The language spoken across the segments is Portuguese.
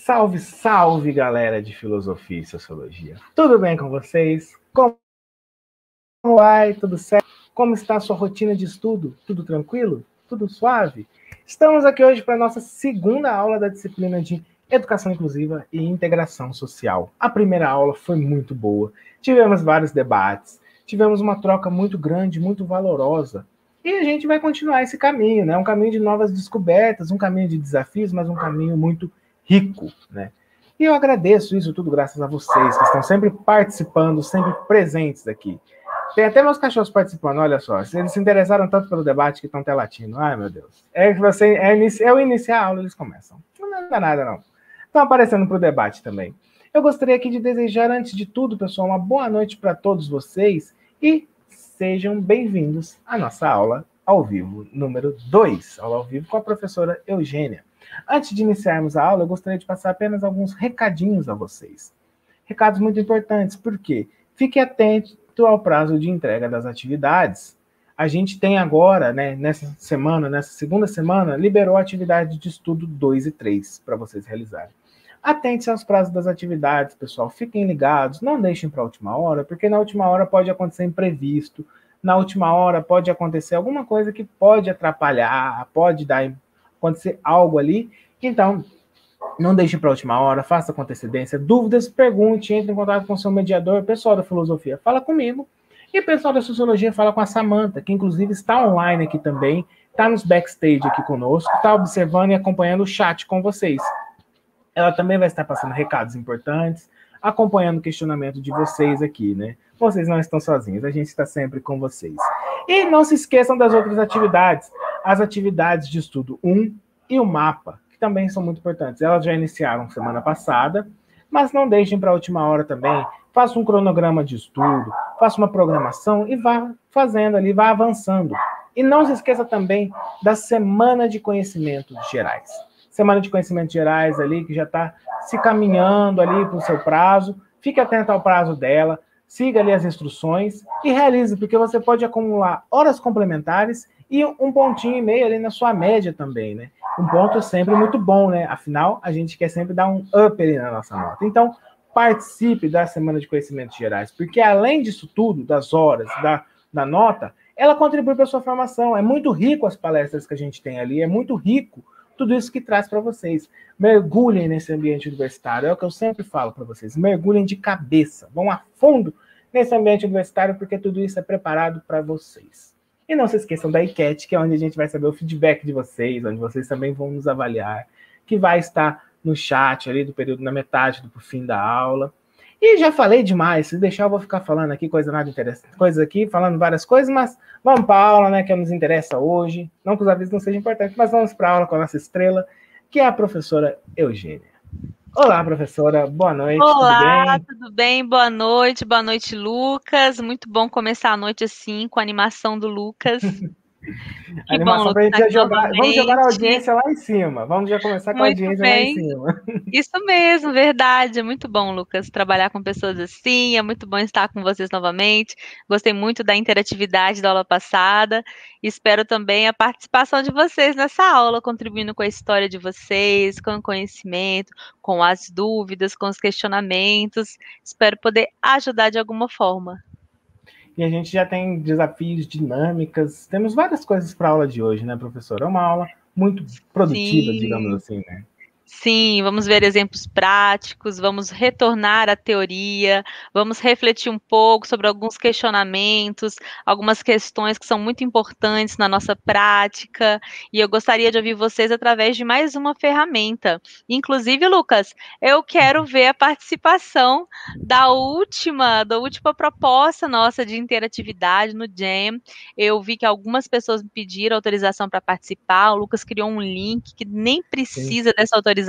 Salve, salve, galera de Filosofia e Sociologia. Tudo bem com vocês? Como vai? Tudo certo? Como está a sua rotina de estudo? Tudo tranquilo? Tudo suave? Estamos aqui hoje para a nossa segunda aula da disciplina de Educação Inclusiva e Integração Social. A primeira aula foi muito boa. Tivemos vários debates, tivemos uma troca muito grande, muito valorosa. E a gente vai continuar esse caminho, né? Um caminho de novas descobertas, um caminho de desafios, mas um caminho muito rico, né? E eu agradeço isso tudo graças a vocês, que estão sempre participando, sempre presentes aqui. Tem até meus cachorros participando, olha só. Eles se interessaram tanto pelo debate que estão até latindo. Ai, meu Deus. Eu iniciar a aula, eles começam. Não dá nada, não. Estão aparecendo para o debate também. Eu gostaria aqui de desejar, antes de tudo, pessoal, uma boa noite para todos vocês e sejam bem-vindos à nossa aula ao vivo número 2, aula ao vivo com a professora Eugênia. Antes de iniciarmos a aula, eu gostaria de passar apenas alguns recadinhos a vocês. Recados muito importantes, porque fique atento ao prazo de entrega das atividades. A gente tem agora, né, nessa segunda semana, liberou a atividade de estudo 2 e 3 para vocês realizarem. Atente-se aos prazos das atividades, pessoal. Fiquem ligados, não deixem para a última hora, porque na última hora pode acontecer imprevisto, na última hora pode acontecer alguma coisa que pode atrapalhar, pode acontecer algo ali. Então, não deixe para a última hora, faça com antecedência. Dúvidas, pergunte, entre em contato com o seu mediador. Pessoal da filosofia, fala comigo. E o pessoal da sociologia fala com a Samantha, que inclusive está online aqui também, está nos backstage aqui conosco, está observando e acompanhando o chat com vocês. Ela também vai estar passando recados importantes, acompanhando o questionamento de vocês aqui, né? Vocês não estão sozinhos, a gente está sempre com vocês. E não se esqueçam das outras atividades, as atividades de estudo 1 e o mapa, que também são muito importantes. Elas já iniciaram semana passada, mas não deixem para a última hora também. Faça um cronograma de estudo, faça uma programação e vá fazendo ali, vá avançando. E não se esqueça também da Semana de Conhecimentos Gerais. Semana de Conhecimentos Gerais ali, que já está se caminhando ali para o seu prazo. Fique atento ao prazo dela, siga ali as instruções e realize, porque você pode acumular horas complementares e 1,5 pontinho ali na sua média também, né? 1 ponto é sempre muito bom, né? Afinal, a gente quer sempre dar um up ali na nossa nota. Então, participe da Semana de Conhecimentos Gerais, porque além disso tudo, das horas, da nota, ela contribui para a sua formação. É muito rico as palestras que a gente tem ali, é muito rico tudo isso que traz para vocês. Mergulhem nesse ambiente universitário, é o que eu sempre falo para vocês. Mergulhem de cabeça, vão a fundo nesse ambiente universitário, porque tudo isso é preparado para vocês. E não se esqueçam da enquete, que é onde a gente vai saber o feedback de vocês, onde vocês também vão nos avaliar, que vai estar no chat ali do período, na metade do fim da aula. E já falei demais, se deixar eu vou ficar falando aqui coisa nada interessante, coisas aqui, falando várias coisas, mas vamos para a aula, né, que nos interessa hoje. Não que os avisos não sejam importantes, mas vamos para a aula com a nossa estrela, que é a professora Eugênia. Olá, professora, boa noite, Olá, tudo bem? tudo bem? Boa noite, Lucas. Muito bom começar a noite assim, com a animação do Lucas. A Que bom, animação para Lucas, a gente estar já aqui jogar, vamos jogar a novamente. audiência lá em cima, vamos já começar com a Muito audiência lá em bem. cima. Isso mesmo, verdade. É muito bom, Lucas, trabalhar com pessoas assim. É muito bom estar com vocês novamente. Gostei muito da interatividade da aula passada. Espero também a participação de vocês nessa aula, contribuindo com a história de vocês, com o conhecimento, com as dúvidas, com os questionamentos. Espero poder ajudar de alguma forma. E a gente já tem desafios, dinâmicas, temos várias coisas para a aula de hoje, né, professora? É uma aula muito produtiva, digamos Sim. assim, né? Sim, vamos ver exemplos práticos, vamos retornar à teoria, vamos refletir um pouco sobre alguns questionamentos, algumas questões que são muito importantes na nossa prática, e eu gostaria de ouvir vocês através de mais uma ferramenta. Inclusive, Lucas, eu quero ver a participação da última proposta nossa de interatividade no Jam. Eu vi que algumas pessoas me pediram autorização para participar, o Lucas criou um link que nem Sim, precisa dessa autorização,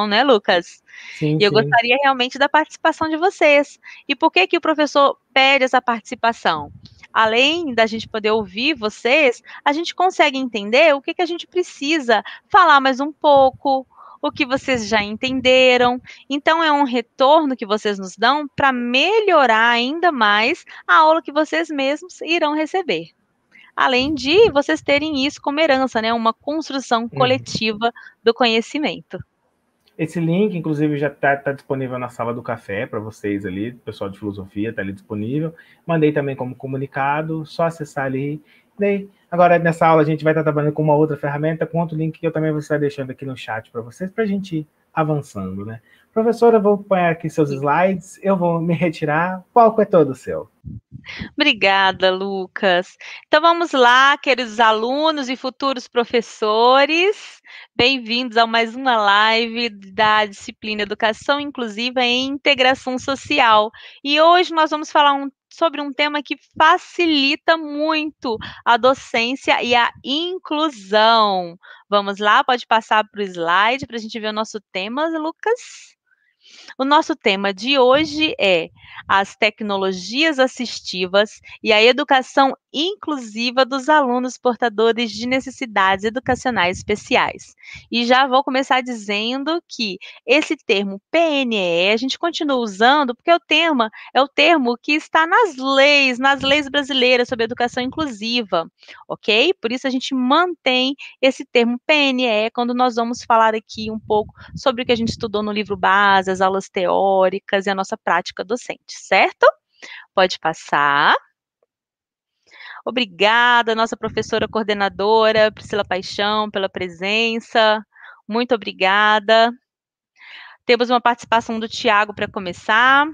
né, Lucas? sim, E eu sim. gostaria realmente da participação de vocês. E por que que o professor pede essa participação? Além da gente poder ouvir vocês, a gente consegue entender o que que a gente precisa falar mais um pouco, o que vocês já entenderam. Então, é um retorno que vocês nos dão para melhorar ainda mais a aula que vocês mesmos irão receber. Além de vocês terem isso como herança, né? Uma construção Uhum. coletiva do conhecimento. Esse link, inclusive, já está disponível na sala do café para vocês ali, pessoal de filosofia, está ali disponível. Mandei também como comunicado, só acessar ali. Daí, agora, nessa aula, a gente vai estar trabalhando com uma outra ferramenta, com outro link que eu também vou estar deixando aqui no chat para vocês, para a gente ir avançando, né? Professora, eu vou pôr aqui seus slides, eu vou me retirar, o palco é todo seu. Obrigada, Lucas. Então vamos lá, queridos alunos e futuros professores. Bem-vindos a mais uma live da disciplina Educação Inclusiva e Integração Social. E hoje nós vamos falar sobre um tema que facilita muito a docência e a inclusão. Vamos lá, pode passar para o slide para a gente ver o nosso tema, Lucas? O nosso tema de hoje é as tecnologias assistivas e a educação inclusiva dos alunos portadores de necessidades educacionais especiais. E já vou começar dizendo que esse termo PNE a gente continua usando porque é o termo que está nas leis brasileiras sobre educação inclusiva, ok? Por isso a gente mantém esse termo PNE quando nós vamos falar aqui um pouco sobre o que a gente estudou no livro base, as aulas teóricas e a nossa prática docente, certo? Pode passar. Obrigada, nossa professora coordenadora, Priscila Paixão, pela presença. Muito obrigada. Temos uma participação do Tiago para começar,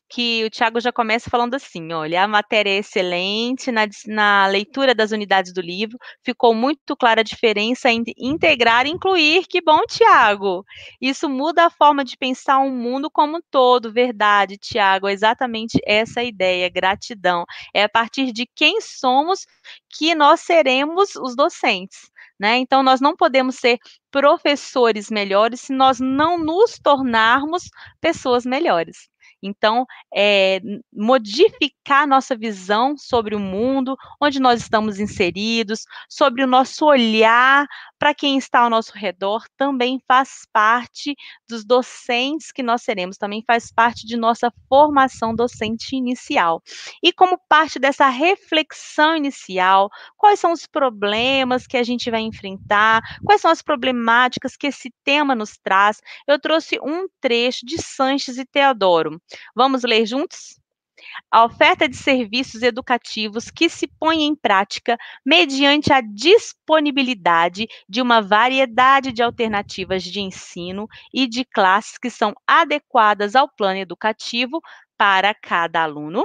que o Tiago já começa falando assim, olha, a matéria é excelente, na leitura das unidades do livro, ficou muito clara a diferença entre integrar e incluir, que bom, Tiago, isso muda a forma de pensar o mundo como um todo, verdade, Tiago, é exatamente essa a ideia, gratidão, é a partir de quem somos que nós seremos os docentes, né? Então, nós não podemos ser professores melhores se nós não nos tornarmos pessoas melhores. Então, modificar nossa visão sobre o mundo, onde nós estamos inseridos, sobre o nosso olhar para quem está ao nosso redor, também faz parte dos docentes que nós seremos, também faz parte de nossa formação docente inicial. E como parte dessa reflexão inicial, quais são os problemas que a gente vai enfrentar, quais são as problemáticas que esse tema nos traz, eu trouxe um trecho de Sanches e Teodoro. Vamos ler juntos? A oferta de serviços educativos que se põe em prática mediante a disponibilidade de uma variedade de alternativas de ensino e de classes que são adequadas ao plano educativo para cada aluno,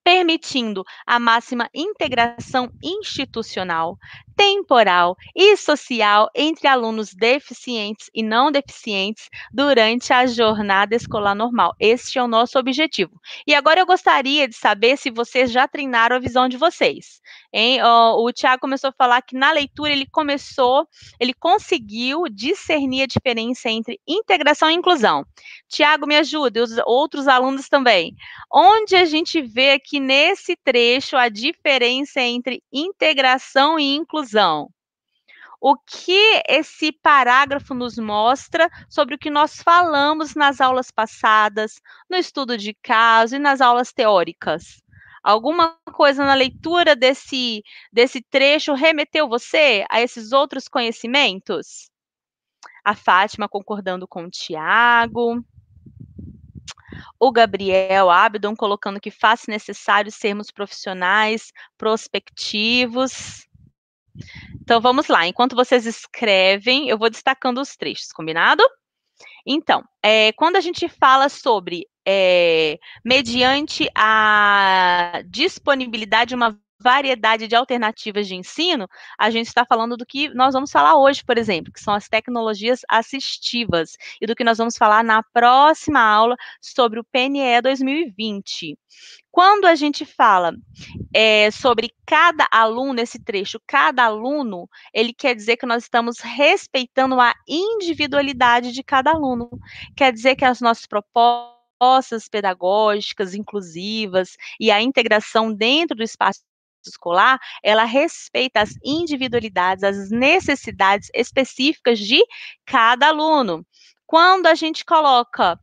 permitindo a máxima integração institucional, temporal e social entre alunos deficientes e não deficientes durante a jornada escolar normal. Este é o nosso objetivo. E agora eu gostaria de saber se vocês já treinaram a visão de vocês. Hein? O Tiago começou a falar que na leitura ele conseguiu discernir a diferença entre integração e inclusão. Tiago, me ajuda, e os outros alunos também. Onde a gente vê aqui nesse trecho a diferença entre integração e inclusão? O que esse parágrafo nos mostra sobre o que nós falamos nas aulas passadas, no estudo de caso e nas aulas teóricas? Alguma coisa na leitura desse trecho remeteu você a esses outros conhecimentos? A Fátima concordando com o Tiago. O Gabriel Abdon colocando que faz necessário sermos profissionais, prospectivos. Então, vamos lá. Enquanto vocês escrevem, eu vou destacando os trechos, combinado? Então, quando a gente fala sobre mediante a disponibilidade de uma variedade de alternativas de ensino, a gente está falando do que nós vamos falar hoje, por exemplo, que são as tecnologias assistivas, e do que nós vamos falar na próxima aula sobre o PNE 2020. Quando a gente fala sobre cada aluno, esse trecho, cada aluno, ele quer dizer que nós estamos respeitando a individualidade de cada aluno. Quer dizer que as nossas propostas pedagógicas, inclusivas e a integração dentro do espaço escolar, ela respeita as individualidades, as necessidades específicas de cada aluno. Quando a gente coloca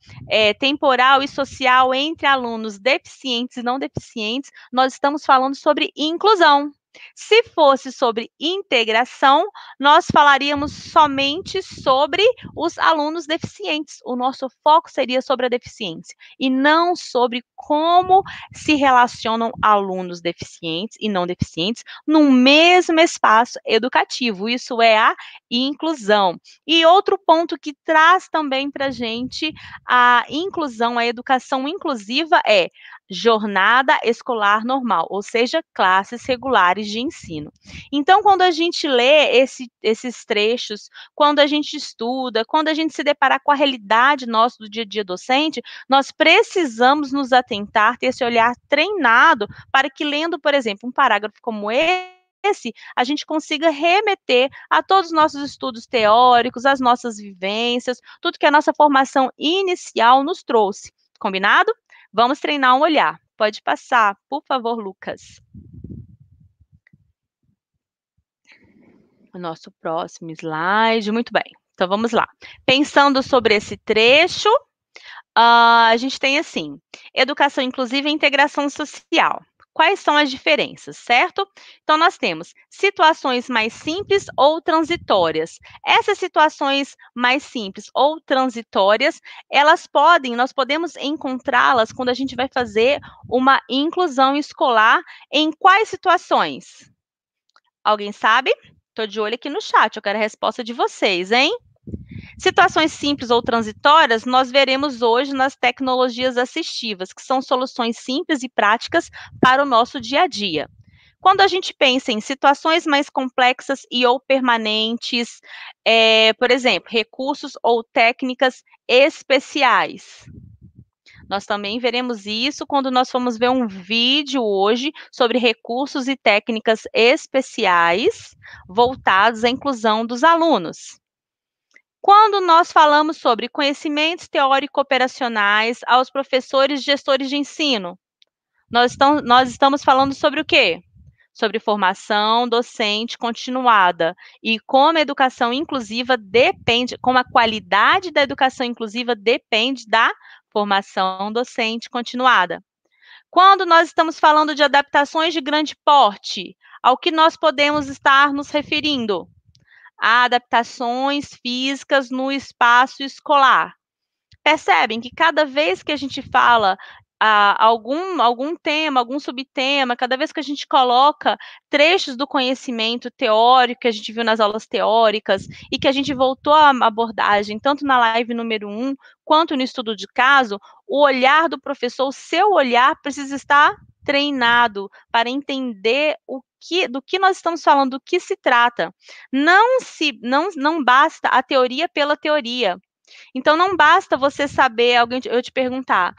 temporal e social entre alunos deficientes e não deficientes, nós estamos falando sobre inclusão. Se fosse sobre integração, nós falaríamos somente sobre os alunos deficientes. O nosso foco seria sobre a deficiência e não sobre como se relacionam alunos deficientes e não deficientes no mesmo espaço educativo. Isso é a inclusão. E outro ponto que traz também para a gente a inclusão, a educação inclusiva é jornada escolar normal, ou seja, classes regulares de ensino. Então, quando a gente lê esses trechos, quando a gente estuda, quando a gente se deparar com a realidade nossa do dia a dia docente, nós precisamos nos atentar, ter esse olhar treinado para que, lendo, por exemplo, um parágrafo como esse, a gente consiga remeter a todos os nossos estudos teóricos, as nossas vivências, tudo que a nossa formação inicial nos trouxe. Combinado? Vamos treinar um olhar. Pode passar, por favor, Lucas. O nosso próximo slide. Muito bem. Então, vamos lá. Pensando sobre esse trecho, a gente tem assim, educação inclusiva e integração social. Quais são as diferenças, certo? Então, nós temos situações mais simples ou transitórias. Essas situações mais simples ou transitórias, nós podemos encontrá-las quando a gente vai fazer uma inclusão escolar em quais situações? Alguém sabe? Estou de olho aqui no chat, eu quero a resposta de vocês, hein? Situações simples ou transitórias, nós veremos hoje nas tecnologias assistivas, que são soluções simples e práticas para o nosso dia a dia. Quando a gente pensa em situações mais complexas e ou permanentes, por exemplo, recursos ou técnicas especiais. Nós também veremos isso quando nós formos ver um vídeo hoje sobre recursos e técnicas especiais voltados à inclusão dos alunos. Quando nós falamos sobre conhecimentos teórico-operacionais aos professores e gestores de ensino, nós estamos falando sobre o quê? Sobre formação docente continuada e como a educação inclusiva depende, como a qualidade da educação inclusiva depende da formação docente continuada. Quando nós estamos falando de adaptações de grande porte, ao que nós podemos estar nos referindo? A adaptações físicas no espaço escolar. Percebem que cada vez que a gente fala algum tema, algum subtema, cada vez que a gente coloca trechos do conhecimento teórico que a gente viu nas aulas teóricas e que a gente voltou à abordagem, tanto na live número 1, quanto no estudo de caso, o olhar do professor, o seu olhar precisa estar treinado para entender do que nós estamos falando, do que se trata. Não basta a teoria pela teoria. Então, não basta você saber, eu te perguntar,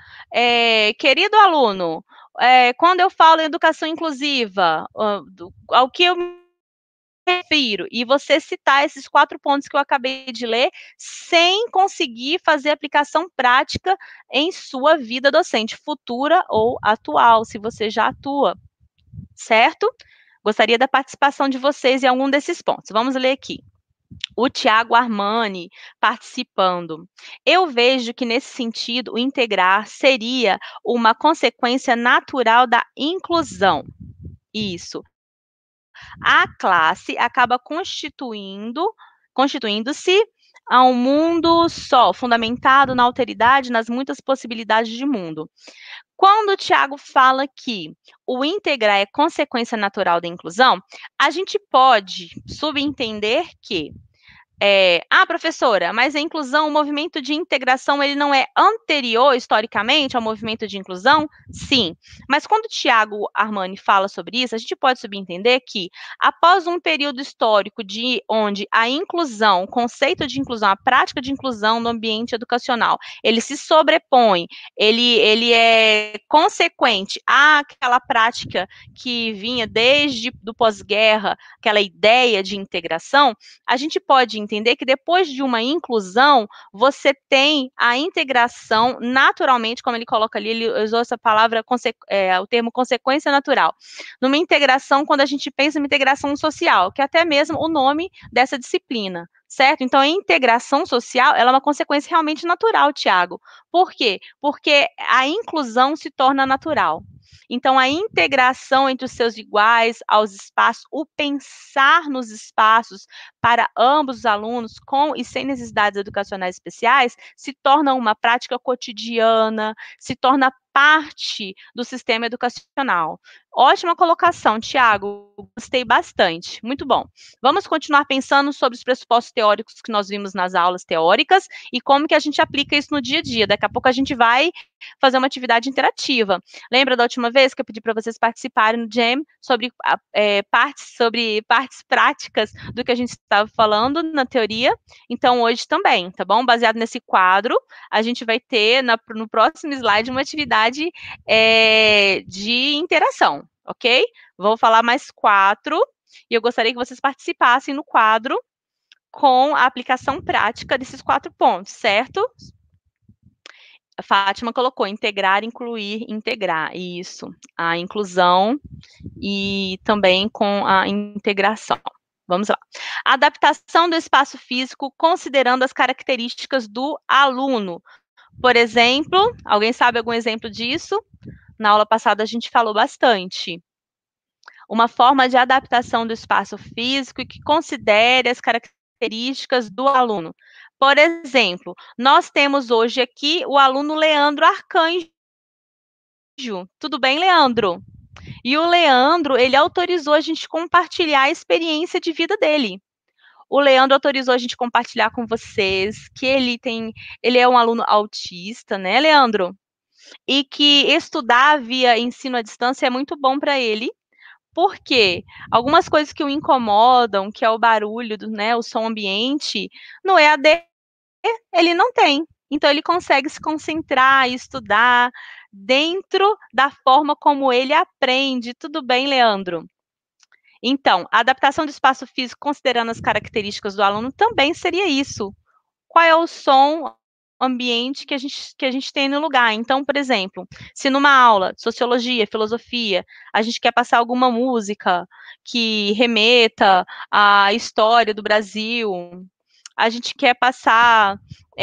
querido aluno, quando eu falo em educação inclusiva, ao que eu me refiro, e você citar esses 4 pontos que eu acabei de ler, sem conseguir fazer aplicação prática em sua vida docente, futura ou atual, se você já atua, certo? Gostaria da participação de vocês em algum desses pontos. Vamos ler aqui. O Tiago Armani participando. Eu vejo que, nesse sentido, o integrar seria uma consequência natural da inclusão. Isso. A classe acaba constituindo-se a um mundo só, fundamentado na alteridade, nas muitas possibilidades de mundo. Quando o Tiago fala que o integrar é consequência natural da inclusão, a gente pode subentender que professora, mas a inclusão, o movimento de integração, ele não é anterior, historicamente, ao movimento de inclusão? Sim. Mas quando o Tiago Armani fala sobre isso, a gente pode subentender que, após um período histórico onde a inclusão, o conceito de inclusão, a prática de inclusão no ambiente educacional, ele se sobrepõe, ele é consequente àquela prática que vinha desde do pós-guerra, aquela ideia de integração, a gente pode entender que depois de uma inclusão, você tem a integração naturalmente, como ele coloca ali, ele usou essa palavra, o termo consequência natural. Numa integração, quando a gente pensa em integração social, que é até mesmo o nome dessa disciplina, certo? Então, a integração social, ela é uma consequência realmente natural, Tiago. Por quê? Porque a inclusão se torna natural. Então, a integração entre os seus iguais aos espaços, o pensar nos espaços para ambos os alunos, com e sem necessidades educacionais especiais, se torna uma prática cotidiana, se torna parte do sistema educacional. Ótima colocação, Tiago, gostei bastante, muito bom. Vamos continuar pensando sobre os pressupostos teóricos que nós vimos nas aulas teóricas e como que a gente aplica isso no dia a dia. Daqui a pouco a gente vai fazer uma atividade interativa. Lembra da última vez que eu pedi para vocês participarem no Jam sobre partes práticas do que a gente estava falando na teoria? Então, hoje também, tá bom? Baseado nesse quadro, a gente vai ter no próximo slide uma atividade de interação, ok? Vou falar mais 4 e eu gostaria que vocês participassem no quadro com a aplicação prática desses 4 pontos, certo? A Fátima colocou integrar, incluir, integrar. Isso, a inclusão e também com a integração. Vamos lá. Adaptação do espaço físico considerando as características do aluno. Por exemplo, alguém sabe algum exemplo disso? Na aula passada a gente falou bastante. Uma forma de adaptação do espaço físico e que considere as características do aluno. Por exemplo, nós temos hoje aqui o aluno Leandro Arcanjo. Tudo bem, Leandro? E o Leandro, ele autorizou a gente compartilhar a experiência de vida dele. O Leandro autorizou a gente compartilhar com vocês que ele é um aluno autista, né, Leandro? E que estudar via ensino à distância é muito bom para ele, porque algumas coisas que o incomodam, que é o barulho, né, o som ambiente, no EAD ele não tem. Então, ele consegue se concentrar e estudar dentro da forma como ele aprende. Tudo bem, Leandro? Então, a adaptação do espaço físico, considerando as características do aluno, também seria isso. Qual é o som ambiente que a gente tem no lugar? Então, por exemplo, se numa aula de sociologia, filosofia, a gente quer passar alguma música que remeta à história do Brasil, a gente quer passar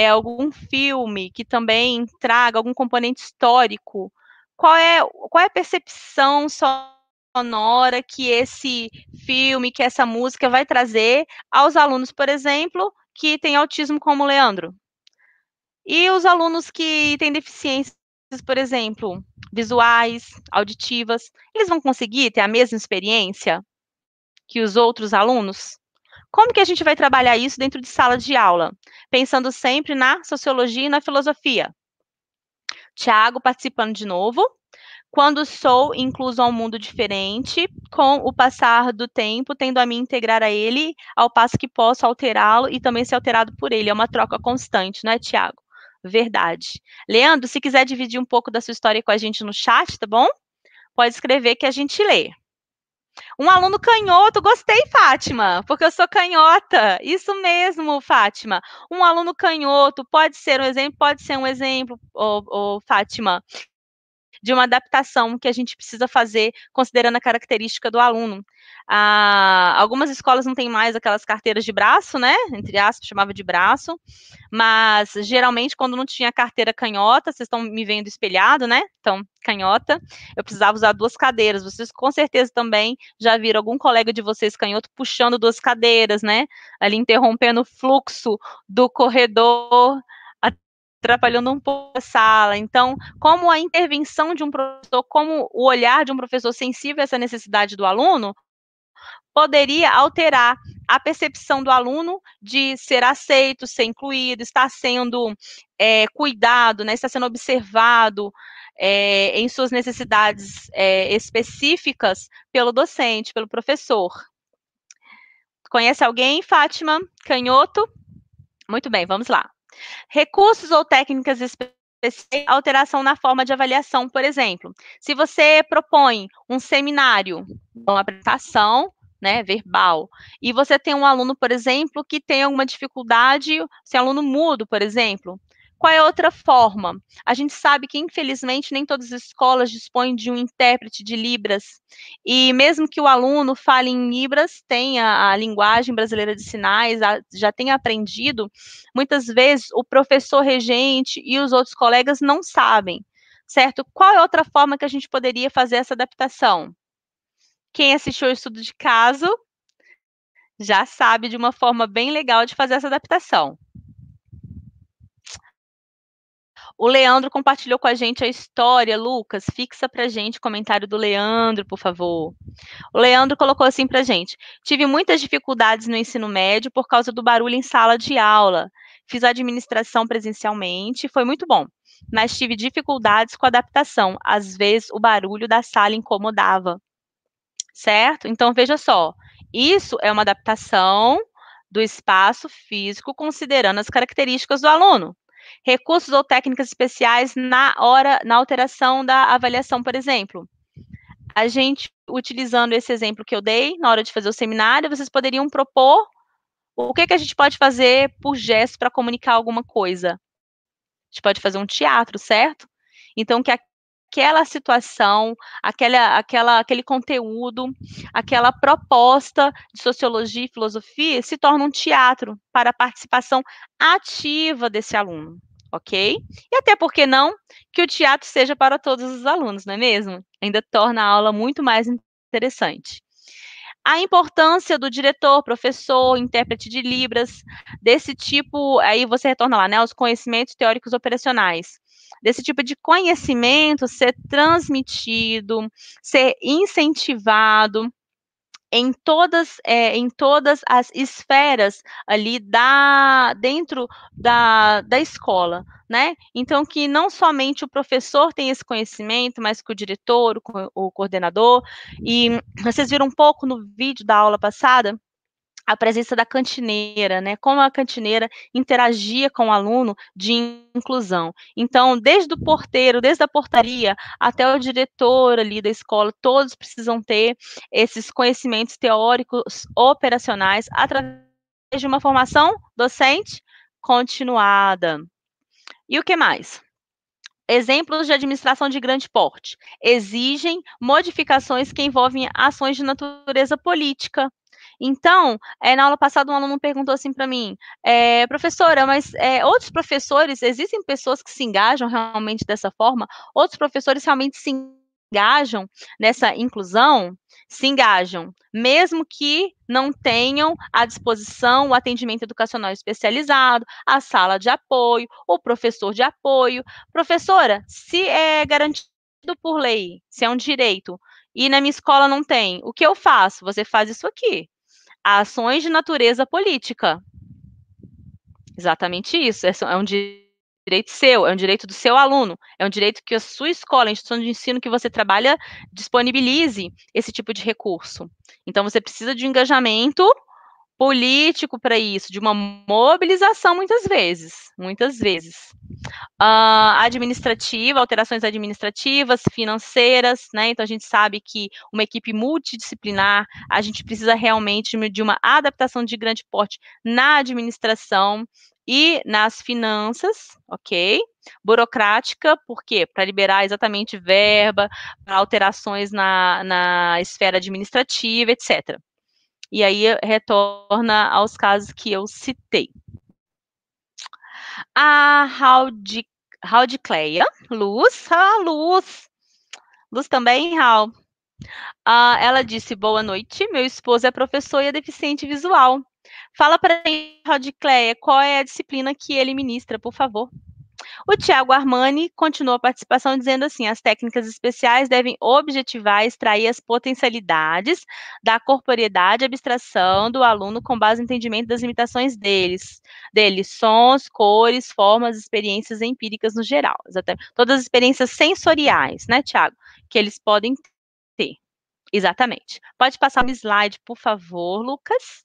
algum filme que também traga algum componente histórico, qual é a percepção sonora que esse filme, que essa música vai trazer aos alunos, por exemplo, que têm autismo como o Leandro? E os alunos que têm deficiências, por exemplo, visuais, auditivas, eles vão conseguir ter a mesma experiência que os outros alunos? Como que a gente vai trabalhar isso dentro de sala de aula? Pensando sempre na sociologia e na filosofia. Tiago participando de novo. Quando sou incluso a um mundo diferente, com o passar do tempo, tendo a me integrar a ele, ao passo que posso alterá-lo e também ser alterado por ele. É uma troca constante, não é, Tiago? Verdade. Leandro, se quiser dividir um pouco da sua história com a gente no chat, tá bom? Pode escrever que a gente lê. Um aluno canhoto, gostei, Fátima, porque eu sou canhota. Isso mesmo, Fátima. Um aluno canhoto pode ser um exemplo, Fátima, de uma adaptação que a gente precisa fazer considerando a característica do aluno. Algumas escolas não têm mais aquelas carteiras de braço, né? Entre aspas, chamava de braço, mas geralmente quando não tinha carteira canhota, vocês estão me vendo espelhado, né? Então, canhota, eu precisava usar 2 cadeiras. Vocês com certeza também já viram algum colega de vocês canhoto puxando 2 cadeiras, né? Ali interrompendo o fluxo do corredor, atrapalhando um pouco a sala. Então, como a intervenção de um professor, como o olhar de um professor sensível a essa necessidade do aluno, poderia alterar a percepção do aluno de ser aceito, ser incluído, estar sendo cuidado, né, estar sendo observado em suas necessidades específicas pelo docente, pelo professor. Conhece alguém, Fátima? Canhoto? Muito bem, vamos lá. Recursos ou técnicas específicas, alteração na forma de avaliação, por exemplo. Se você propõe um seminário, uma apresentação, né, verbal, e você tem um aluno, por exemplo, que tem alguma dificuldade, se é aluno mudo, por exemplo, qual é a outra forma? A gente sabe que, infelizmente, nem todas as escolas dispõem de um intérprete de Libras, e mesmo que o aluno fale em Libras, tenha a linguagem brasileira de sinais, já tenha aprendido, muitas vezes o professor regente e os outros colegas não sabem. certo? Qual é outra forma que a gente poderia fazer essa adaptação? Quem assistiu o estudo de caso já sabe de uma forma bem legal de fazer essa adaptação. O Leandro compartilhou com a gente a história, Lucas, fixa pra gente o comentário do Leandro, por favor. O Leandro colocou assim pra gente: tive muitas dificuldades no ensino médio por causa do barulho em sala de aula. Fiz administração presencialmente, foi muito bom, mas tive dificuldades com a adaptação. Às vezes o barulho da sala incomodava, certo? Então veja só, isso é uma adaptação do espaço físico considerando as características do aluno. Recursos ou técnicas especiais na alteração da avaliação, por exemplo. A gente, utilizando esse exemplo que eu dei, na hora de fazer o seminário, vocês poderiam propor o que a gente pode fazer por gesto para comunicar alguma coisa. A gente pode fazer um teatro, certo? Então, que aquela situação, aquele conteúdo, aquela proposta de sociologia e filosofia se torna um teatro para a participação ativa desse aluno, ok? E até porque não que o teatro seja para todos os alunos, não é mesmo? Ainda torna a aula muito mais interessante. A importância do diretor, professor, intérprete de Libras, desse tipo, aí você retorna lá, né, os conhecimentos teóricos operacionais. Desse tipo de conhecimento ser transmitido, ser incentivado em todas as esferas ali dentro da escola, né? Então, que não somente o professor tem esse conhecimento, mas que o diretor, o coordenador, e vocês viram um pouco no vídeo da aula passada, a presença da cantineira, né? Como a cantineira interagia com o aluno de inclusão. Então, desde o porteiro, desde a portaria, até o diretor ali da escola, todos precisam ter esses conhecimentos teóricos operacionais através de uma formação docente continuada. E o que mais? Exemplos de administração de grande porte exigem modificações que envolvem ações de natureza política. Então, na aula passada, um aluno perguntou assim para mim, professora, mas outros professores, existem pessoas que se engajam realmente dessa forma? Outros professores realmente se engajam nessa inclusão? Se engajam, mesmo que não tenham à disposição o atendimento educacional especializado, a sala de apoio, o professor de apoio. Professora, se é garantido por lei, se é um direito, e na minha escola não tem, o que eu faço? Você faz isso aqui. Ações de natureza política. Exatamente isso. É um direito seu, é um direito do seu aluno, é um direito que a sua escola, a instituição de ensino que você trabalha, disponibilize esse tipo de recurso. Então, você precisa de um engajamento político para isso, de uma mobilização muitas vezes. Administrativa, alterações administrativas, financeiras, né? Então a gente sabe que uma equipe multidisciplinar, a gente precisa realmente de uma adaptação de grande porte na administração e nas finanças, ok? Burocrática, por quê? Para liberar exatamente verba, para alterações na esfera administrativa, etc. E aí retorna aos casos que eu citei. A Raudicleia, Luz, Luz também, Raul. Ela disse, boa noite, meu esposo é professor e é deficiente visual. Fala para mim, Raudicleia, qual é a disciplina que ele ministra, por favor. O Tiago Armani continua a participação dizendo assim, as técnicas especiais devem objetivar e extrair as potencialidades da corporeidade e abstração do aluno com base no entendimento das limitações deles, sons, cores, formas, experiências empíricas no geral, todas as experiências sensoriais, né, Tiago, que eles podem ter. Exatamente. Pode passar um slide, por favor, Lucas.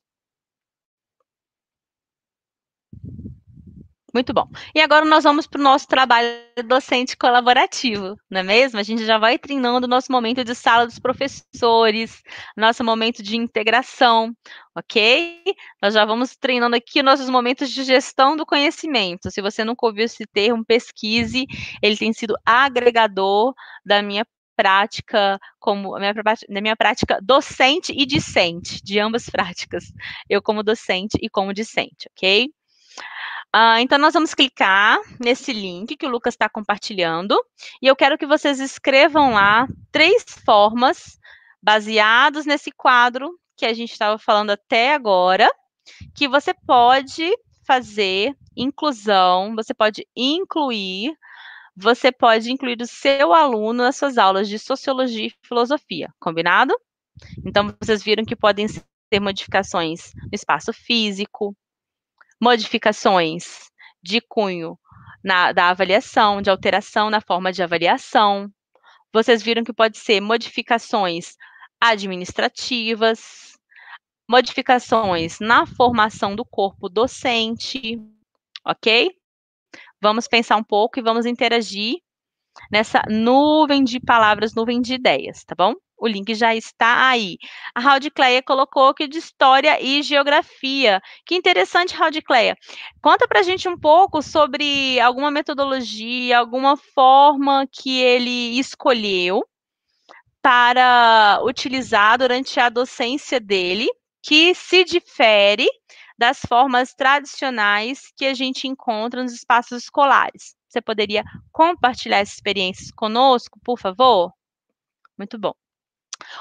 Muito bom. E agora nós vamos para o nosso trabalho docente colaborativo, não é mesmo? A gente já vai treinando o nosso momento de sala dos professores, nosso momento de integração, ok? Nós já vamos treinando aqui nossos momentos de gestão do conhecimento. Se você nunca ouviu esse termo, pesquise. Ele tem sido agregador da minha prática, da minha prática docente e discente, de ambas práticas. Eu como docente e como discente, ok? Então, nós vamos clicar nesse link que o Lucas está compartilhando, e eu quero que vocês escrevam lá 3 formas, baseados nesse quadro que a gente estava falando até agora, que você pode fazer inclusão, você pode incluir o seu aluno nas suas aulas de Sociologia e Filosofia, combinado? Então, vocês viram que podem ser modificações no espaço físico, modificações de cunho da avaliação, de alteração na forma de avaliação. Vocês viram que pode ser modificações administrativas, modificações na formação do corpo docente, ok? Vamos pensar um pouco e vamos interagir nessa nuvem de palavras, nuvem de ideias, tá bom? O link já está aí. A Raudicleia colocou que de História e Geografia. Que interessante, Raudicleia. Conta pra gente um pouco sobre alguma metodologia, alguma forma que ele escolheu para utilizar durante a docência dele, que se difere das formas tradicionais que a gente encontra nos espaços escolares. Você poderia compartilhar essa experiência conosco, por favor? Muito bom.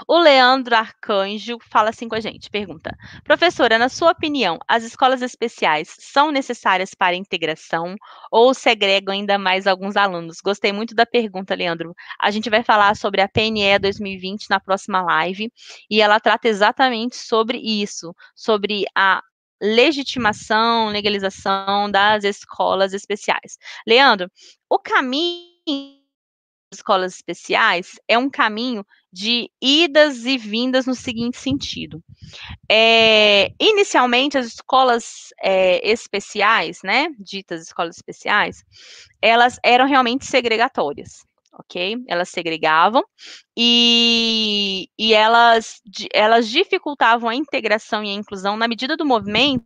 O Leandro Arcanjo fala assim com a gente, pergunta: professora, na sua opinião, as escolas especiais são necessárias para a integração ou segregam ainda mais alguns alunos? Gostei muito da pergunta, Leandro. A gente vai falar sobre a PNE 2020 na próxima live, e ela trata exatamente sobre isso, sobre a legitimação, legalização das escolas especiais. Leandro, o caminho das escolas especiais é um caminho de idas e vindas no seguinte sentido. Inicialmente, as escolas especiais, né, ditas escolas especiais, elas eram realmente segregatórias, ok? Elas segregavam e elas dificultavam a integração e a inclusão na medida do movimento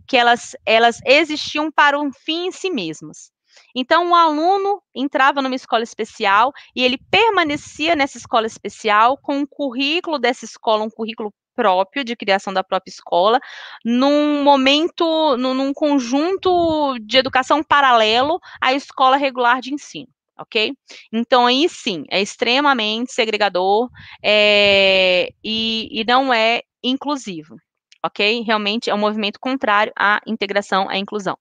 que elas existiam para um fim em si mesmas. Então, o aluno entrava numa escola especial e ele permanecia nessa escola especial com um currículo dessa escola, um currículo próprio, de criação da própria escola, num momento, num conjunto de educação paralelo à escola regular de ensino, ok? Então, aí sim, é extremamente segregador e não é inclusivo, ok? Realmente é um movimento contrário à integração, à inclusão.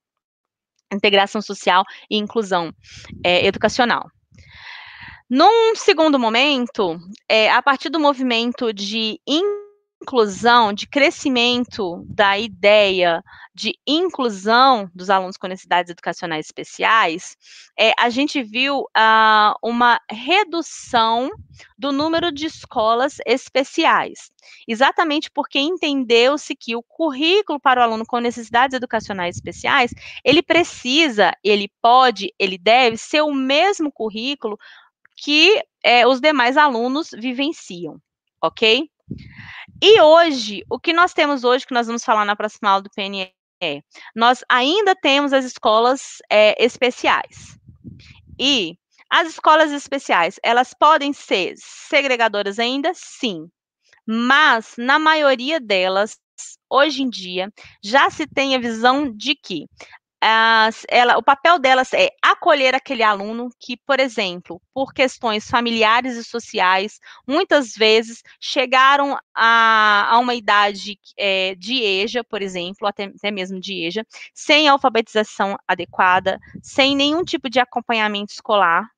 Integração social e inclusão educacional. Num segundo momento, a partir do movimento de inclusão, de crescimento da ideia de inclusão dos alunos com necessidades educacionais especiais, a gente viu uma redução do número de escolas especiais, exatamente porque entendeu-se que o currículo para o aluno com necessidades educacionais especiais, ele precisa, ele pode, ele deve ser o mesmo currículo que os demais alunos vivenciam, ok? E hoje, o que nós temos hoje, que nós vamos falar na próxima aula do PNE, nós ainda temos as escolas especiais. E as escolas especiais, elas podem ser segregadoras ainda? Sim. Mas, na maioria delas, hoje em dia, já se tem a visão de que o papel delas é acolher aquele aluno que, por exemplo, por questões familiares e sociais, muitas vezes chegaram a uma idade de EJA, por exemplo, até mesmo de EJA, sem alfabetização adequada, sem nenhum tipo de acompanhamento escolar,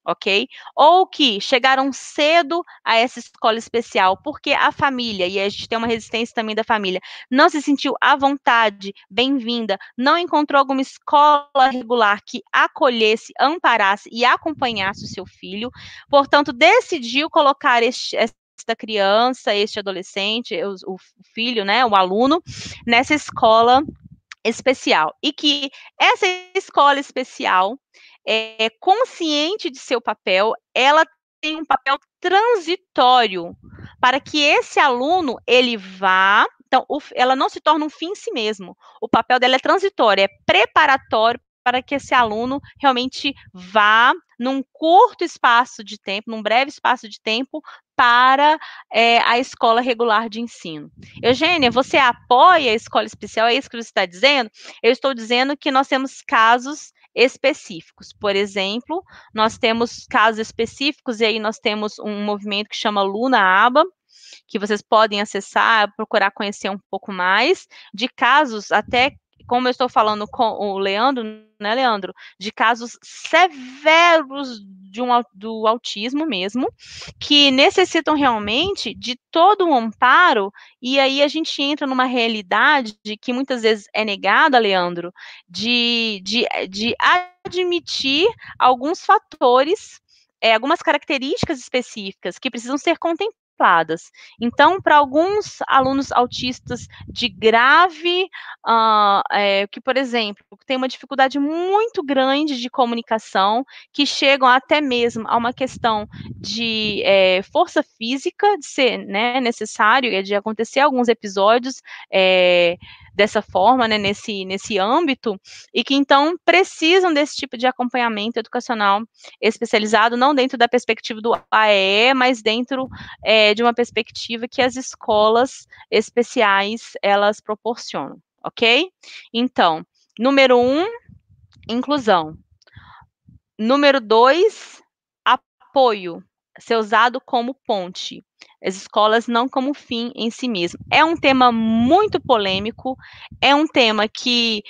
ok? Ou que chegaram cedo a essa escola especial, porque a família, e a gente tem uma resistência também da família, não se sentiu à vontade, bem-vinda, não encontrou alguma escola regular que acolhesse, amparasse e acompanhasse o seu filho, portanto, decidiu colocar esta criança, este adolescente, o filho, né, o aluno, nessa escola especial. E que essa escola especial, consciente de seu papel, ela tem um papel transitório para que esse aluno, ele vá. Então, ela não se torna um fim em si mesmo. O papel dela é transitório, é preparatório para que esse aluno realmente vá num curto espaço de tempo, num breve espaço de tempo, para a escola regular de ensino. Eugênia, você apoia a escola especial? É isso que você está dizendo? Eu estou dizendo que nós temos casos específicos. Por exemplo, nós temos casos específicos, e aí nós temos um movimento que chama Luna Aba, que vocês podem acessar, procurar conhecer um pouco mais, de casos até, como eu estou falando com o Leandro, né, Leandro? De casos severos do autismo mesmo, que necessitam realmente de todo um amparo, e aí a gente entra numa realidade que muitas vezes é negada, Leandro, de admitir alguns fatores, algumas características específicas que precisam ser contempladas. Então, para alguns alunos autistas de grave, que, por exemplo, tem uma dificuldade muito grande de comunicação, que chegam até mesmo a uma questão de força física, de ser, né, necessário, de acontecer alguns episódios dessa forma, né, nesse âmbito, e que então precisam desse tipo de acompanhamento educacional especializado, não dentro da perspectiva do AEE, mas dentro de uma perspectiva que as escolas especiais, elas proporcionam, ok? Então, número 1, inclusão. Número 2, apoio, ser usado como ponte. As escolas não como fim em si mesmo. É um tema muito polêmico, é um tema que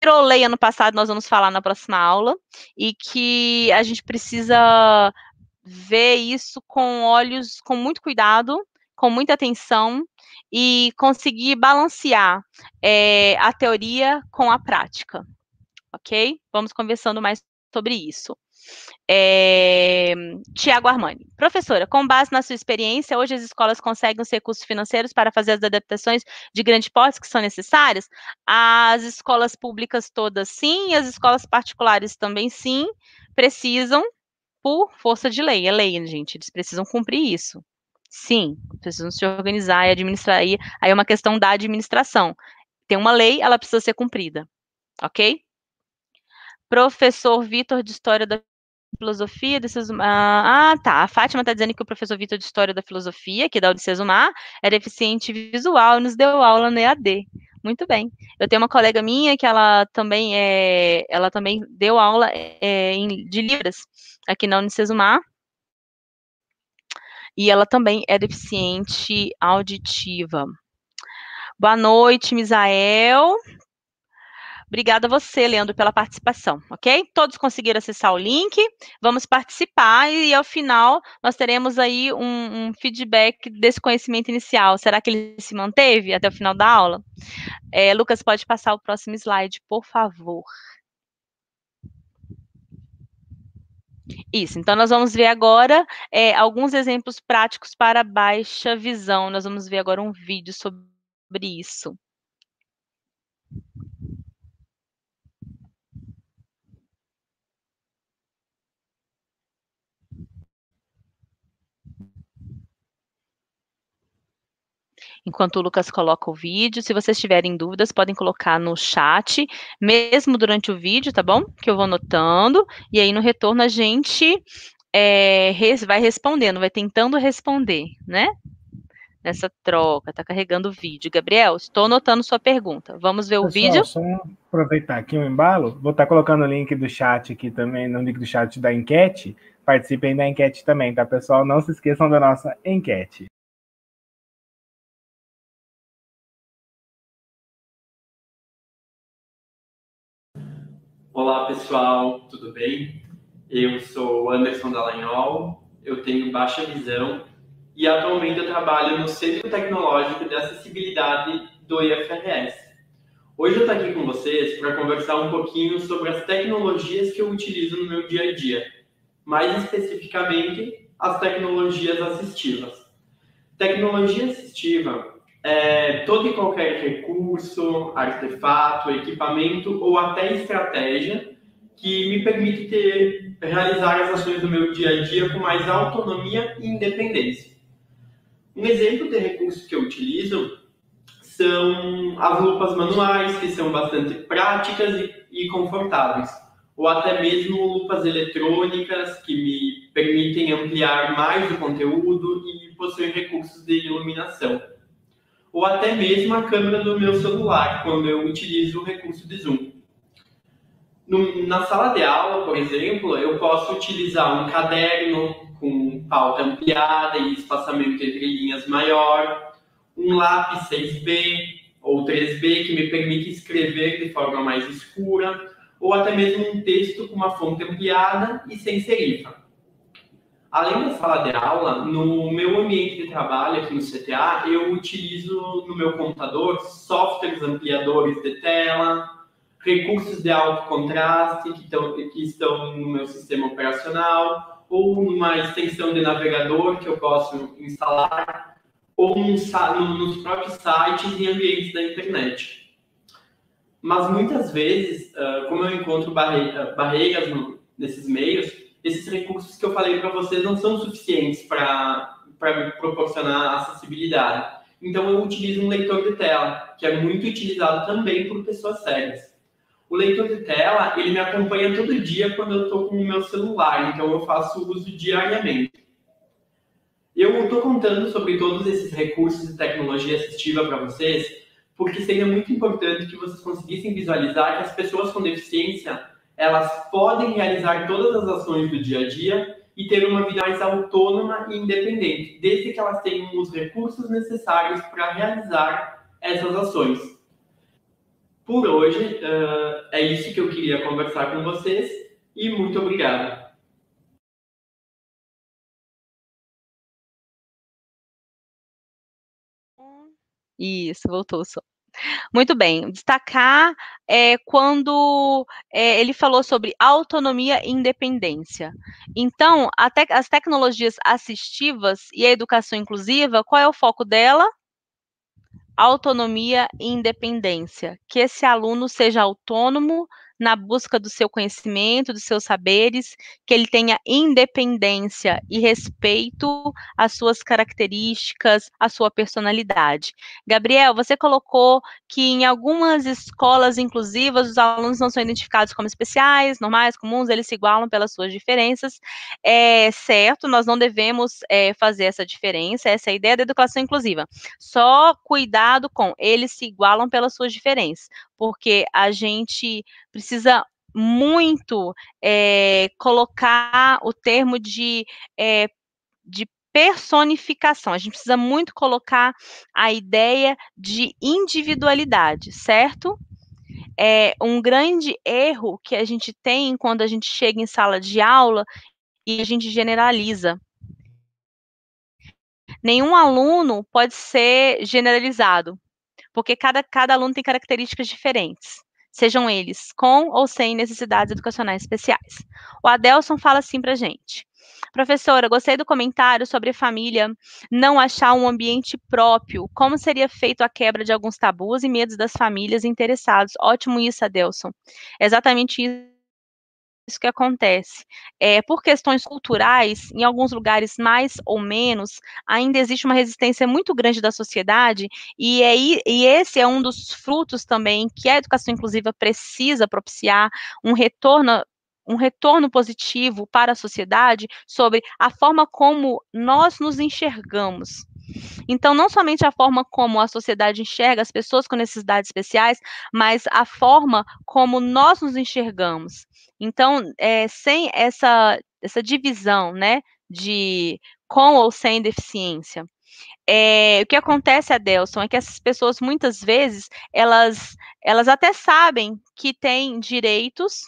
virou lei ano passado, nós vamos falar na próxima aula, e que a gente precisa ver isso com olhos, com muito cuidado, com muita atenção, e conseguir balancear a teoria com a prática, ok? Vamos conversando mais sobre isso. Tiago Armani. Professora, com base na sua experiência, hoje as escolas conseguem os recursos financeiros para fazer as adaptações de grande porte que são necessárias? As escolas públicas todas sim, as escolas particulares também sim, precisam por força de lei. É lei, gente, eles precisam cumprir isso. Sim, precisam se organizar e administrar. Aí é uma questão da administração. Tem uma lei, ela precisa ser cumprida, ok? Professor Vitor de História da Filosofia, tá. A Fátima está dizendo que o professor Vitor de História da Filosofia, que dá o de Sesumar, é deficiente visual e nos deu aula no EAD. Muito bem. Eu tenho uma colega minha que ela também deu aula de Libras aqui na Unicesumar, e ela também é deficiente auditiva. Boa noite, Misael. Obrigada a você, Leandro, pela participação, ok? Todos conseguiram acessar o link, vamos participar e, ao final, nós teremos aí um feedback desse conhecimento inicial. Será que ele se manteve até o final da aula? Lucas, pode passar o próximo slide, por favor. Isso, então nós vamos ver agora alguns exemplos práticos para baixa visão. Nós vamos ver agora um vídeo sobre isso. Enquanto o Lucas coloca o vídeo, se vocês tiverem dúvidas, podem colocar no chat, mesmo durante o vídeo, tá bom? Que eu vou anotando, e aí no retorno a gente vai respondendo, vai tentando responder, né? Nessa troca, tá carregando o vídeo. Gabriel, estou anotando sua pergunta. Vamos ver o vídeo? Só aproveitar aqui o embalo, vou estar colocando o link do chat aqui também, no link do chat da enquete. Participem da enquete também, tá, pessoal? Não se esqueçam da nossa enquete. Olá, pessoal, tudo bem? Eu sou Anderson Dallagnol, eu tenho baixa visão e atualmente eu trabalho no Centro Tecnológico de Acessibilidade do IFRS. Hoje eu estou aqui com vocês para conversar um pouquinho sobre as tecnologias que eu utilizo no meu dia a dia, mais especificamente as tecnologias assistivas. Tecnologia assistiva todo e qualquer recurso, artefato, equipamento ou até estratégia que me permite realizar as ações do meu dia a dia com mais autonomia e independência. Um exemplo de recurso que eu utilizo são as lupas manuais, que são bastante práticas e confortáveis, ou até mesmo lupas eletrônicas, que me permitem ampliar mais o conteúdo e possuem recursos de iluminação, ou até mesmo a câmera do meu celular, quando eu utilizo o recurso de zoom. Na sala de aula, por exemplo, eu posso utilizar um caderno com pauta ampliada e espaçamento entre linhas maior, um lápis 6B ou 3B que me permite escrever de forma mais escura, ou até mesmo um texto com uma fonte ampliada e sem serifa. Além da sala de aula, no meu ambiente de trabalho aqui no CTA, eu utilizo no meu computador softwares ampliadores de tela, recursos de alto contraste que estão no meu sistema operacional, ou numa extensão de navegador que eu posso instalar, ou nos próprios sites e ambientes da internet. Mas muitas vezes, como eu encontro barreiras nesses meios, esses recursos que eu falei para vocês não são suficientes para me proporcionar acessibilidade. Então eu utilizo um leitor de tela, que é muito utilizado também por pessoas cegas. O leitor de tela, ele me acompanha todo dia quando eu estou com o meu celular, então eu faço uso diariamente. Eu estou contando sobre todos esses recursos de tecnologia assistiva para vocês, porque seria muito importante que vocês conseguissem visualizar que as pessoas com deficiência, elas podem realizar todas as ações do dia a dia e ter uma vida mais autônoma e independente, desde que elas tenham os recursos necessários para realizar essas ações. Por hoje, é isso que eu queria conversar com vocês e muito obrigado. Isso, voltou só. Muito bem, destacar quando ele falou sobre autonomia e independência. Então, as tecnologias assistivas e a educação inclusiva, qual é o foco dela? Autonomia e independência. Que esse aluno seja autônomo na busca do seu conhecimento, dos seus saberes, que ele tenha independência e respeito às suas características, à sua personalidade. Gabriel, você colocou que em algumas escolas inclusivas os alunos não são identificados como especiais, normais, comuns, eles se igualam pelas suas diferenças. É certo, nós não devemos fazer essa diferença, essa é a ideia da educação inclusiva. Só cuidado com, eles se igualam pelas suas diferenças, porque a gente precisa muito colocar o termo de personificação, a gente precisa muito colocar a ideia de individualidade, certo? É um grande erro que a gente tem quando a gente chega em sala de aula e a gente generaliza. Nenhum aluno pode ser generalizado, porque cada aluno tem características diferentes, sejam eles com ou sem necessidades educacionais especiais. O Adelson fala assim para a gente: professora, gostei do comentário sobre a família não achar um ambiente próprio. Como seria feito a quebra de alguns tabus e medos das famílias interessadas? Ótimo isso, Adelson. É exatamente isso que acontece. Por questões culturais, em alguns lugares mais ou menos, ainda existe uma resistência muito grande da sociedade, e esse é um dos frutos também que a educação inclusiva precisa propiciar um retorno positivo para a sociedade sobre a forma como nós nos enxergamos. Então, não somente a forma como a sociedade enxerga as pessoas com necessidades especiais, mas a forma como nós nos enxergamos. Então, sem essa divisão, né, de com ou sem deficiência. O que acontece, Adelson, é que essas pessoas, muitas vezes, elas até sabem que têm direitos,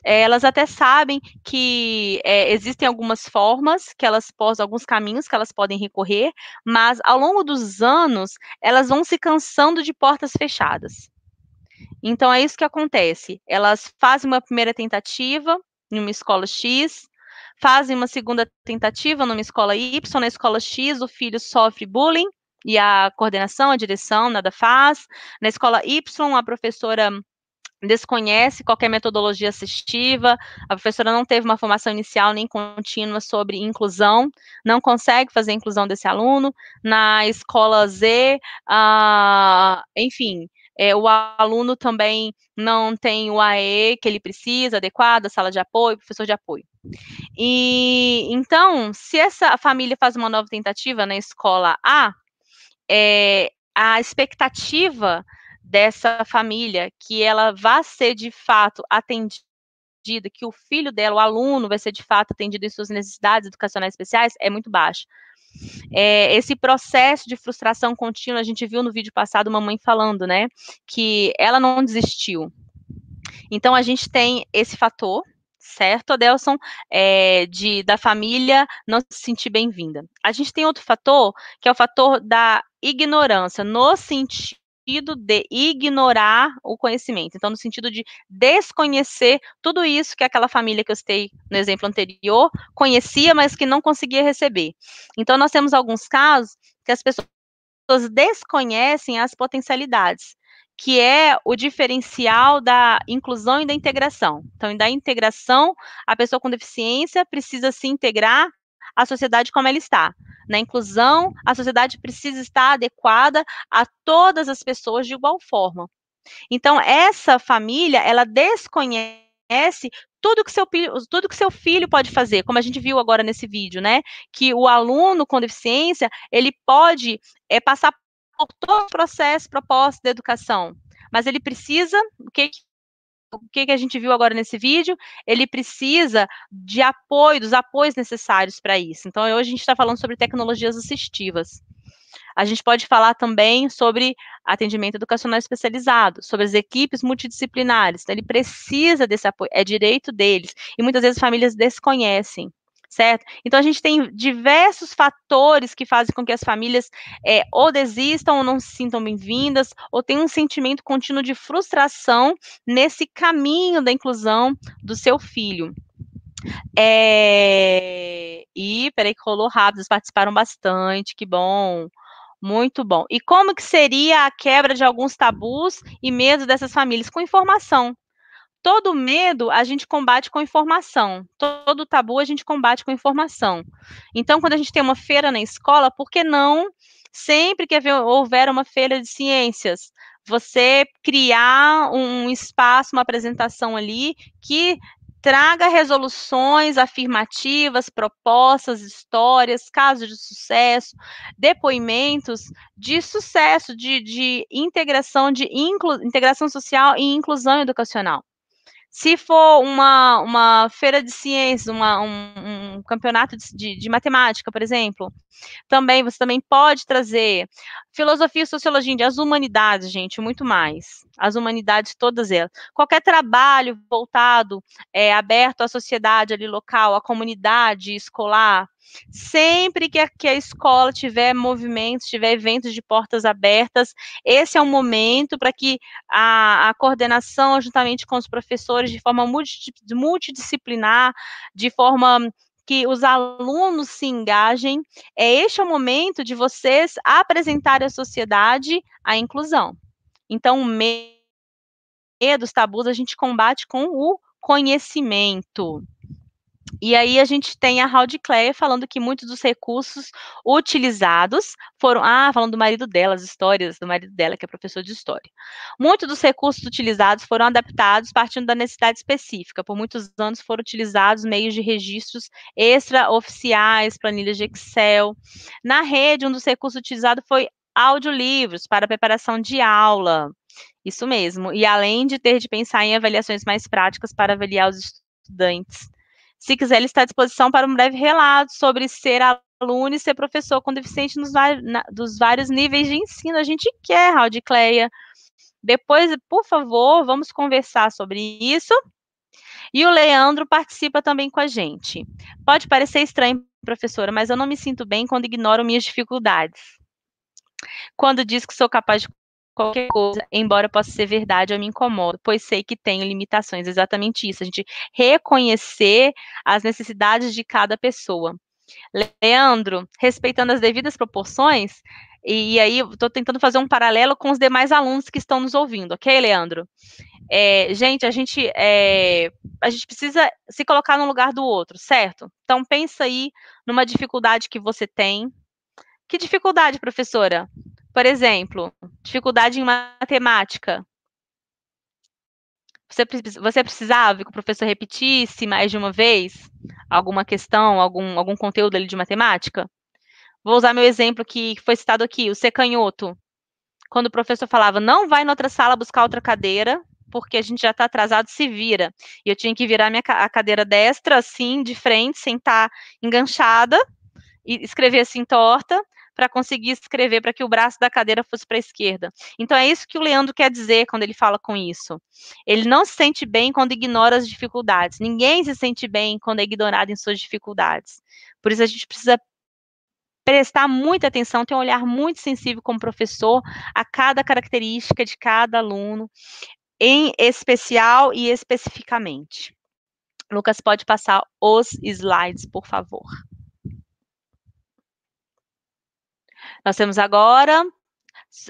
elas até sabem que existem algumas formas que elas possam, alguns caminhos que elas podem recorrer, mas ao longo dos anos, elas vão se cansando de portas fechadas. Então, é isso que acontece. Elas fazem uma primeira tentativa em uma escola X, fazem uma segunda tentativa numa escola Y, na escola X o filho sofre bullying, e a coordenação, a direção, nada faz. Na escola Y, a professora desconhece qualquer metodologia assistiva, a professora não teve uma formação inicial nem contínua sobre inclusão, não consegue fazer a inclusão desse aluno. Na escola Z, enfim, o aluno também não tem o AE que ele precisa, adequado, sala de apoio, professor de apoio. E então, se essa família faz uma nova tentativa na escola A, a expectativa dessa família que ela vá ser de fato atendida, que o filho dela, o aluno, vai ser de fato atendido em suas necessidades educacionais especiais, é muito baixa. Esse processo de frustração contínua, a gente viu no vídeo passado uma mãe falando, né, que ela não desistiu. Então, a gente tem esse fator, certo, Adelson, da família não se sentir bem-vinda. A gente tem outro fator, que é o fator da ignorância, no sentido de ignorar o conhecimento. Então, no sentido de desconhecer tudo isso que aquela família que eu citei no exemplo anterior conhecia, mas que não conseguia receber. Então, nós temos alguns casos que as pessoas desconhecem as potencialidades, que é o diferencial da inclusão e da integração. Então, da integração, a pessoa com deficiência precisa se integrar à sociedade como ela está. Na inclusão, a sociedade precisa estar adequada a todas as pessoas de igual forma. Então, essa família, ela desconhece tudo que seu filho pode fazer, como a gente viu agora nesse vídeo, né? Que o aluno com deficiência, ele pode passar por todo o processo proposto da educação, mas ele precisa, o que a gente viu agora nesse vídeo? Ele precisa de apoio, dos apoios necessários para isso. Então, hoje a gente está falando sobre tecnologias assistivas. A gente pode falar também sobre atendimento educacional especializado, sobre as equipes multidisciplinares. Então, ele precisa desse apoio, é direito deles. E muitas vezes as famílias desconhecem, certo? Então, a gente tem diversos fatores que fazem com que as famílias ou desistam ou não se sintam bem-vindas, ou tenham um sentimento contínuo de frustração nesse caminho da inclusão do seu filho. Peraí que rolou rápido, eles participaram bastante, que bom. Muito bom. E como que seria a quebra de alguns tabus e medos dessas famílias? Com informação. Todo medo a gente combate com informação. Todo tabu a gente combate com informação. Então, quando a gente tem uma feira na escola, por que não, sempre que houver uma feira de ciências, você criar um espaço, uma apresentação ali que traga resoluções afirmativas, propostas, histórias, casos de sucesso, depoimentos de sucesso, de integração, integração social e inclusão educacional. Se for uma feira de ciências, um campeonato de matemática, por exemplo, você também pode trazer filosofia, sociologia, as humanidades, gente, muito mais. As humanidades, todas elas. Qualquer trabalho voltado, aberto à sociedade ali local, à comunidade escolar, sempre que a escola tiver movimentos, tiver eventos de portas abertas, esse é um momento para que a coordenação, juntamente com os professores, de forma multidisciplinar, de forma que os alunos se engajem, este é o momento de vocês apresentarem à sociedade a inclusão. Então, o medo, os tabus, a gente combate com o conhecimento. E aí a gente tem a Raul de Cleia falando que muitos dos recursos utilizados foram... falando do marido dela, as histórias do marido dela, que é professor de história. Muitos dos recursos utilizados foram adaptados partindo da necessidade específica. Por muitos anos foram utilizados meios de registros extraoficiais, planilhas de Excel. Na rede, um dos recursos utilizados foi audiolivros para preparação de aula. Isso mesmo. E além de ter de pensar em avaliações mais práticas para avaliar os estudantes. Se quiser, ele está à disposição para um breve relato sobre ser aluno e ser professor com deficiente dos vários níveis de ensino. A gente quer, Raul de Cleia. Depois, por favor, vamos conversar sobre isso. E o Leandro participa também com a gente. Pode parecer estranho, professora, mas eu não me sinto bem quando ignoro minhas dificuldades. Quando diz que sou capaz de qualquer coisa, embora possa ser verdade, eu me incomodo, pois sei que tenho limitações. Exatamente isso, a gente reconhecer as necessidades de cada pessoa. Leandro, respeitando as devidas proporções, e aí estou tentando fazer um paralelo com os demais alunos que estão nos ouvindo, ok, Leandro? Gente, a gente precisa se colocar no lugar do outro, certo? Então, pensa aí numa dificuldade que você tem. Que dificuldade, professora? Por exemplo, dificuldade em matemática. Você precisava que o professor repetisse mais de uma vez alguma questão, algum conteúdo ali de matemática? Vou usar meu exemplo que foi citado aqui, o ser canhoto. Quando o professor falava, não vai na outra sala buscar outra cadeira, porque a gente já está atrasado, se vira. E eu tinha que virar a cadeira destra, assim, de frente, sem estar enganchada, e escrever assim torta, para conseguir escrever para que o braço da cadeira fosse para a esquerda. Então, é isso que o Leandro quer dizer quando ele fala com isso. Ele não se sente bem quando ignora as dificuldades. Ninguém se sente bem quando é ignorado em suas dificuldades. Por isso, a gente precisa prestar muita atenção, ter um olhar muito sensível como professor a cada característica de cada aluno, em especial e especificamente. Lucas, pode passar os slides, por favor. Nós temos agora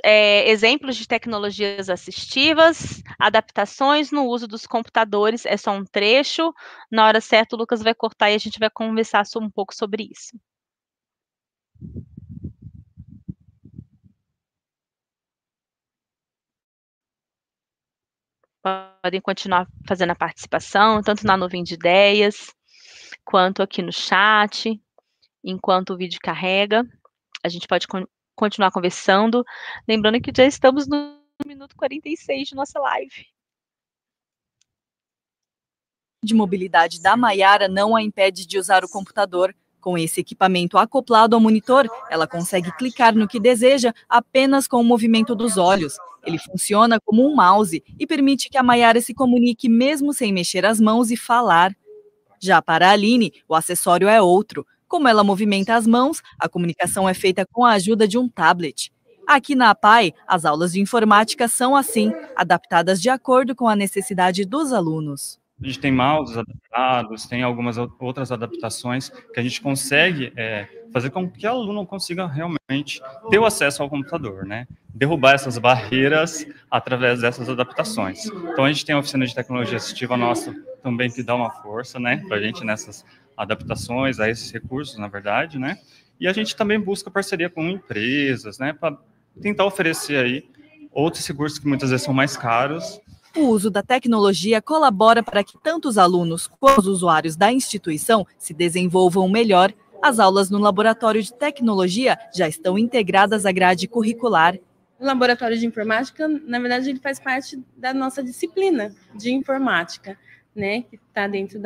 exemplos de tecnologias assistivas, adaptações no uso dos computadores, é só um trecho. Na hora certa, o Lucas vai cortar e a gente vai conversar um pouco sobre isso. Podem continuar fazendo a participação, tanto na nuvem de ideias, quanto aqui no chat, enquanto o vídeo carrega. A gente pode continuar conversando. Lembrando que já estamos no minuto 46 de nossa live. De mobilidade da Maiara não a impede de usar o computador. Com esse equipamento acoplado ao monitor, ela consegue clicar no que deseja apenas com o movimento dos olhos. Ele funciona como um mouse e permite que a Maiara se comunique mesmo sem mexer as mãos e falar. Já para a Aline, o acessório é outro. Como ela movimenta as mãos, a comunicação é feita com a ajuda de um tablet. Aqui na APAE, as aulas de informática são assim, adaptadas de acordo com a necessidade dos alunos. A gente tem mouses adaptados, tem algumas outras adaptações que a gente consegue fazer com que o aluno consiga realmente ter o acesso ao computador, né? Derrubar essas barreiras através dessas adaptações. Então, a gente tem a oficina de tecnologia assistiva nossa também que dá uma força, né, para a gente nessas adaptações, a esses recursos, na verdade, né? E a gente também busca parceria com empresas, né, para tentar oferecer aí outros recursos que muitas vezes são mais caros. O uso da tecnologia colabora para que tanto os alunos quanto os usuários da instituição se desenvolvam melhor. As aulas no laboratório de tecnologia já estão integradas à grade curricular. O laboratório de informática, na verdade, ele faz parte da nossa disciplina de informática, né, que está dentro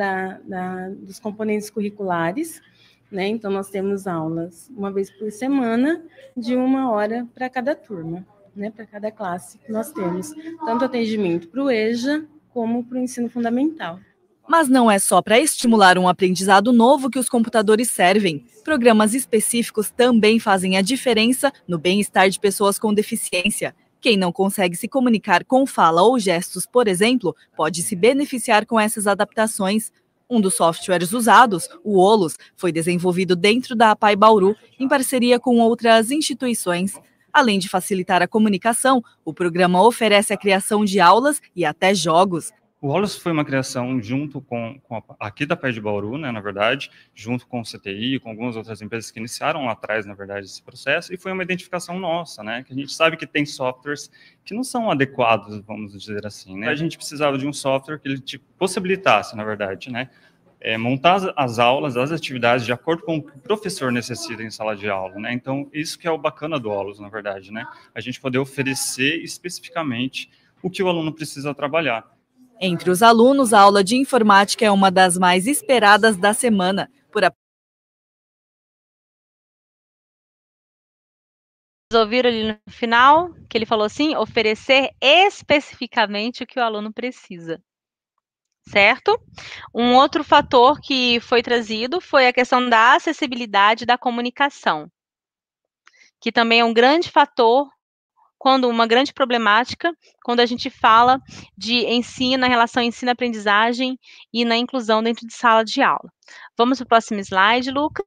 dos componentes curriculares, né? Então, nós temos aulas uma vez por semana, de 1 hora para cada turma. Né, para cada classe que nós temos, tanto atendimento para o EJA como para o ensino fundamental. Mas não é só para estimular um aprendizado novo que os computadores servem. Programas específicos também fazem a diferença no bem-estar de pessoas com deficiência. Quem não consegue se comunicar com fala ou gestos, por exemplo, pode se beneficiar com essas adaptações. Um dos softwares usados, o Olus, foi desenvolvido dentro da APAE Bauru, em parceria com outras instituições. Além de facilitar a comunicação, o programa oferece a criação de aulas e até jogos. O Olus foi uma criação junto com aqui da APAE de Bauru, né, na verdade, junto com o CTI, com algumas outras empresas que iniciaram lá atrás, na verdade, esse processo, e foi uma identificação nossa, né, que a gente sabe que tem softwares que não são adequados, vamos dizer assim, né. A gente precisava de um software que ele te possibilitasse, na verdade, né, montar as aulas, as atividades de acordo com o que o professor necessita em sala de aula, né? Então, isso que é o bacana do Olus, na verdade, né? A gente poder oferecer especificamente o que o aluno precisa trabalhar. Entre os alunos, a aula de informática é uma das mais esperadas da semana. Vocês ouviram ali no final que ele falou assim, oferecer especificamente o que o aluno precisa. Certo? Um outro fator que foi trazido foi a questão da acessibilidade da comunicação, que também é um grande fator, uma grande problemática, quando a gente fala de ensino, na relação ensino-aprendizagem e na inclusão dentro de sala de aula. Vamos para o próximo slide, Lucas.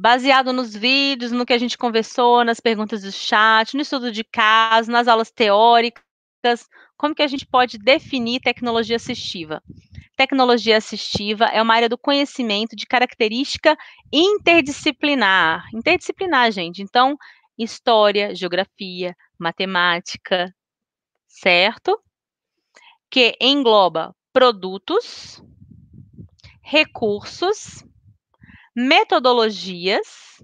Baseado nos vídeos, no que a gente conversou, nas perguntas do chat, no estudo de caso, nas aulas teóricas, como que a gente pode definir tecnologia assistiva? Tecnologia assistiva é uma área do conhecimento de característica interdisciplinar. Interdisciplinar, gente. Então, história, geografia, matemática, certo? Que engloba produtos, recursos, metodologias,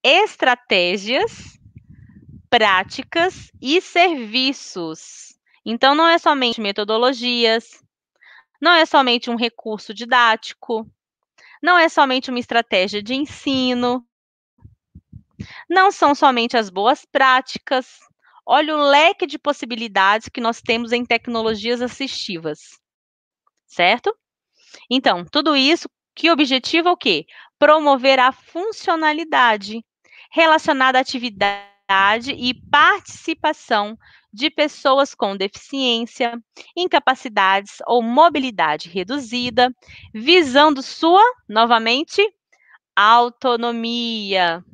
estratégias, práticas e serviços. Então, não é somente metodologias, não é somente um recurso didático, não é somente uma estratégia de ensino, não são somente as boas práticas. Olha o leque de possibilidades que nós temos em tecnologias assistivas, certo? Então, tudo isso, que objetivo é o quê? Promover a funcionalidade relacionada à atividade e participação de pessoas com deficiência, incapacidades ou mobilidade reduzida, visando sua, novamente, autonomia,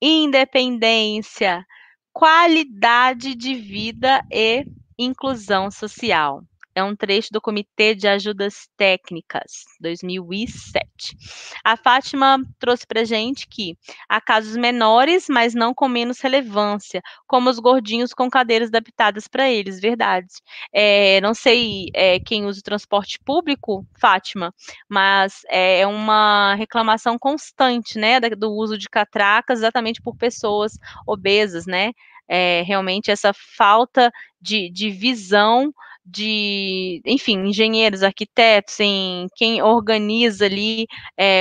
independência, qualidade de vida e inclusão social. É um trecho do Comitê de Ajudas Técnicas, 2007. A Fátima trouxe para a gente que há casos menores, mas não com menos relevância, como os gordinhos com cadeiras adaptadas para eles, verdade. Não sei quem usa o transporte público, Fátima, mas é uma reclamação constante, né, do uso de catracas, exatamente por pessoas obesas, né? Realmente essa falta de visão enfim, engenheiros, arquitetos, quem organiza ali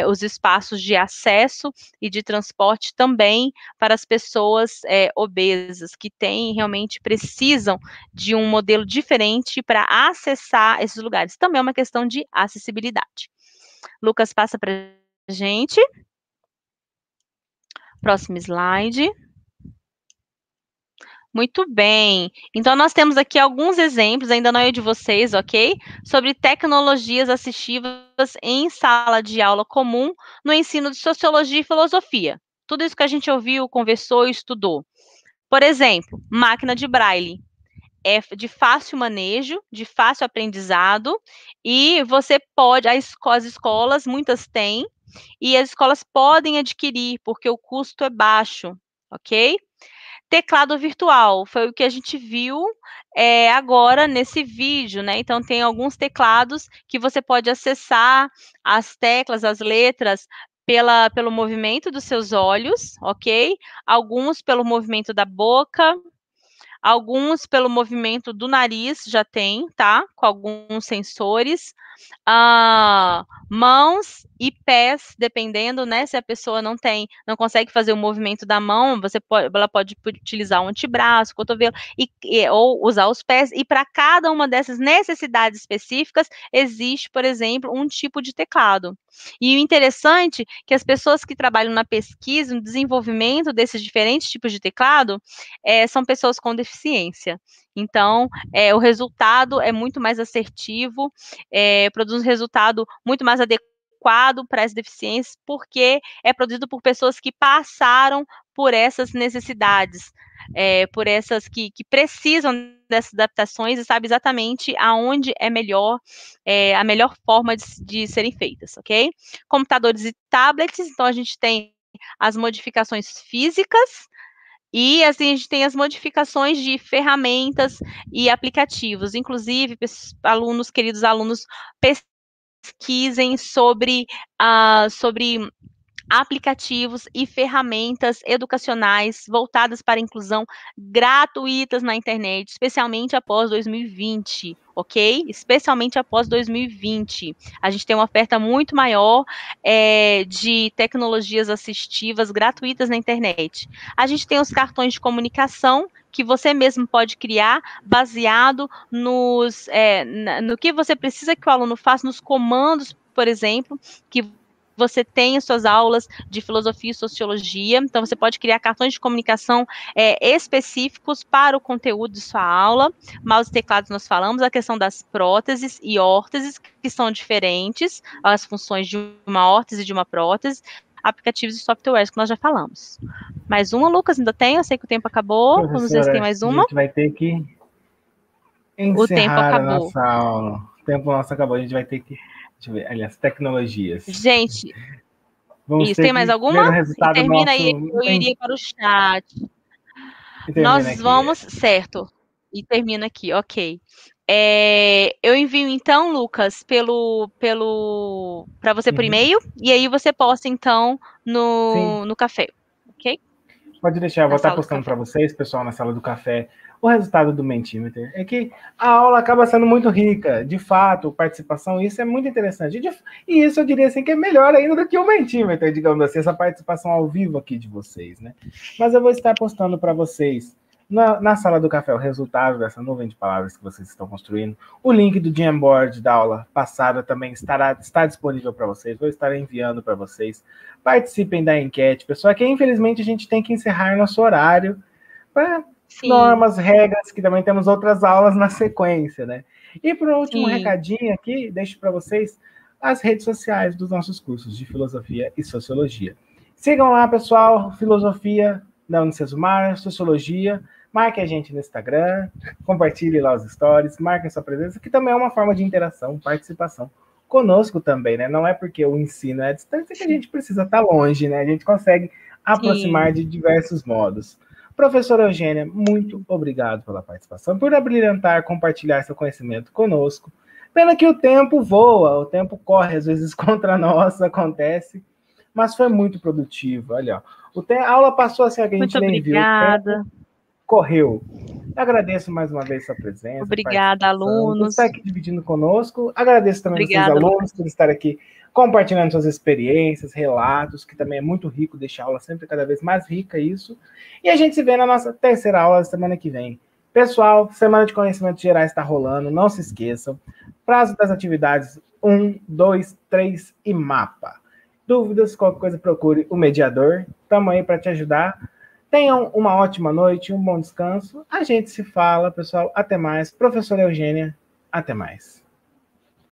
os espaços de acesso e de transporte também para as pessoas obesas, que realmente precisam de um modelo diferente para acessar esses lugares. Também é uma questão de acessibilidade. Lucas, passa para a gente. Próximo slide. Muito bem. Então, nós temos aqui alguns exemplos, ainda não é de vocês, ok? Sobre tecnologias assistivas em sala de aula comum no ensino de sociologia e filosofia. Tudo isso que a gente ouviu, conversou e estudou. Por exemplo, máquina de braille. É de fácil manejo, de fácil aprendizado, e você pode, as escolas, muitas têm, e as escolas podem adquirir, porque o custo é baixo, ok? Teclado virtual, foi o que a gente viu agora nesse vídeo, né? Então, tem alguns teclados que você pode acessar as teclas, as letras, pelo movimento dos seus olhos, ok? Alguns pelo movimento da boca, alguns pelo movimento do nariz, já tem, tá? Com alguns sensores. Mãos e pés, dependendo, né? Se a pessoa não consegue fazer o movimento da mão, ela pode utilizar o antebraço, o cotovelo, ou usar os pés, e para cada uma dessas necessidades específicas, existe, por exemplo, um tipo de teclado. E o interessante é que as pessoas que trabalham na pesquisa, no desenvolvimento desses diferentes tipos de teclado, são pessoas com deficiência. Então, o resultado é muito mais assertivo, produz um resultado muito mais adequado para as deficiências, porque é produzido por pessoas que passaram por essas necessidades, por essas que precisam dessas adaptações e sabe exatamente aonde é melhor, a melhor forma de serem feitas, ok? Computadores e tablets, então a gente tem as modificações físicas, e assim, a gente tem as modificações de ferramentas e aplicativos. Inclusive, queridos alunos, pesquisem sobre aplicativos e ferramentas educacionais voltadas para a inclusão gratuitas na internet, especialmente após 2020, ok? Especialmente após 2020. A gente tem uma oferta muito maior de tecnologias assistivas gratuitas na internet. A gente tem os cartões de comunicação, que você mesmo pode criar, baseado no que você precisa que o aluno faça, nos comandos, por exemplo, que você tem as suas aulas de filosofia e sociologia, então você pode criar cartões de comunicação específicos para o conteúdo de sua aula. Mouse e teclados nós falamos, a questão das próteses e órteses, que são diferentes, as funções de uma órtese e de uma prótese. aplicativos e softwares que nós já falamos. Mais uma, Lucas, ainda tem? Eu sei que o tempo acabou. Vamos ver se tem mais uma. A gente vai ter que O tempo encerrar a acabou. nossa aula. O tempo nosso acabou, a gente vai ter que... Deixa eu ver, aliás, tecnologias. Gente, Vamos isso, ter tem que mais ver o alguma? resultado Termina nosso. aí, eu iria para o chat. Termina Nós aqui. vamos, certo. E termina aqui, ok. Eu envio então, Lucas, para você por e-mail, e aí você posta então Sim. no café, ok? Pode deixar, eu vou Na estar sala do postando café. para vocês, pessoal, na sala do café, o resultado do Mentimeter. É que a aula acaba sendo muito rica, de fato, participação, isso é muito interessante. E isso eu diria assim que é melhor ainda do que o Mentimeter, digamos assim, essa participação ao vivo aqui de vocês, né? Mas eu vou estar postando para vocês na sala do café o resultado dessa nuvem de palavras que vocês estão construindo. O link do Jamboard da aula passada também está disponível para vocês, vou estar enviando para vocês. Participem da enquete, pessoal, que infelizmente a gente tem que encerrar nosso horário para normas, regras, que também temos outras aulas na sequência, né? E por último, recadinho aqui, deixo para vocês as redes sociais dos nossos cursos de Filosofia e Sociologia. Sigam lá, pessoal, Filosofia da Unicesumar, Sociologia, marque a gente no Instagram, compartilhe lá os stories, marquem sua presença, que também é uma forma de interação, participação conosco também, né? Não é porque o ensino é à distância que a gente precisa estar longe, né? A gente consegue aproximar de diversos modos. Professora Eugênia, muito obrigado pela participação, por abrilhantar, compartilhar seu conhecimento conosco. Pena que o tempo voa, o tempo corre, às vezes contra nós, acontece, mas foi muito produtivo. Olha, a aula passou assim, que a gente nem viu. Obrigada. Correu. Agradeço mais uma vez sua presença. Obrigada, alunos. Por estar aqui dividindo conosco. Agradeço também vocês, alunos, por estar aqui compartilhando suas experiências, relatos, que também é muito rico, deixa a aula sempre cada vez mais rica isso. E a gente se vê na nossa terceira aula semana que vem. Pessoal, Semana de Conhecimentos Gerais está rolando, não se esqueçam. Prazo das atividades 1, 2, 3 e mapa. Dúvidas, qualquer coisa, procure o mediador. Estamos aí para te ajudar. Tenham uma ótima noite, um bom descanso. A gente se fala, pessoal. Até mais. Professora Eugênia, até mais.